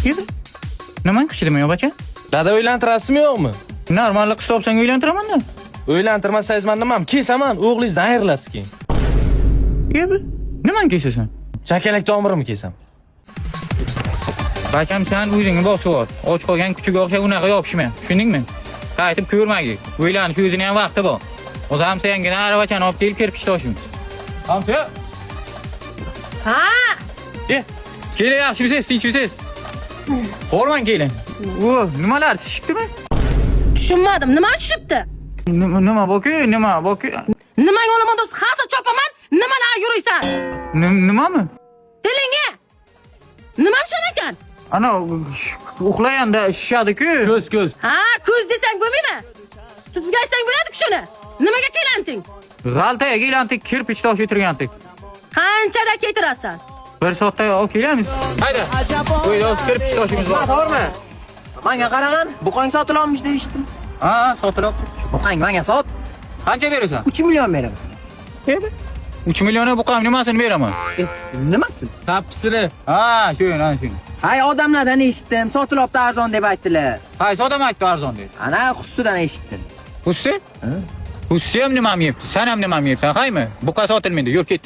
Yedi. Nimaga qichidimi yo'qacha? Dada o'ylantirasizmi yo'qmi? Normal qiz topsang o'ylantiraman-da. O'ylantirmasangiz men nimam? Kesaman, o'g'lingizdan ayrilasiz keyin. Yedi. Nimani kesasan? Chakalak tomirimni kesam. Bacham sen o'zingni bosib ol. Och qolgan kuchiga o'xshab unaqa yopishma. Tushundingmi? Qaytib ko'rmagin. O'ylanish o'zining ham vaqti bor. O'zim senga aravachani olib kelib kirpich toshimiz. Hamsa? Ha! Keling, yaxshimisiz, tinchmisiz? Qo'rmang keling. Nimalar shishibdimi? Tushunmadim. Nima tushibdi? Nima boku? Nimaga olaman do'st? Hozir chopaman. Nimalar yuriysan? Nimami? Tilingga. Nima tushun ekan? Ana uxlayanda shishadi-ku. Ko'z. Ha, ko'z desang bo'lmaymi? Tuzga aytsang bo'ladi-ku shuni. Nimaga kelanting? G'altaga kelantik, kirpich tosh o'tirgandik. Qanchada ketirasan? 1 soatda olib kelamiz. Hayda. Qo'yda kirpich toshimiz bor. To'g'rimi? Menga qaragan, buqang sotilolmish deb eshitdim. Ha, sotilib. Buqang menga sot. Qancha berasan? 3 million beraman. 3 million buqam nimasini beraman? Nimasi? Tappisini. Ha, shu. Hay odamlardan eshitdim, sotilibdi arzon deb aytdilar. Qaysi odam aytdi arzon deb? Ana xususidan eshitdim. Hussi? Hussi ham nima yeyapti? Sen ham nima yeyapsan, haymi? Buqa sotilmaydi, yurib ket.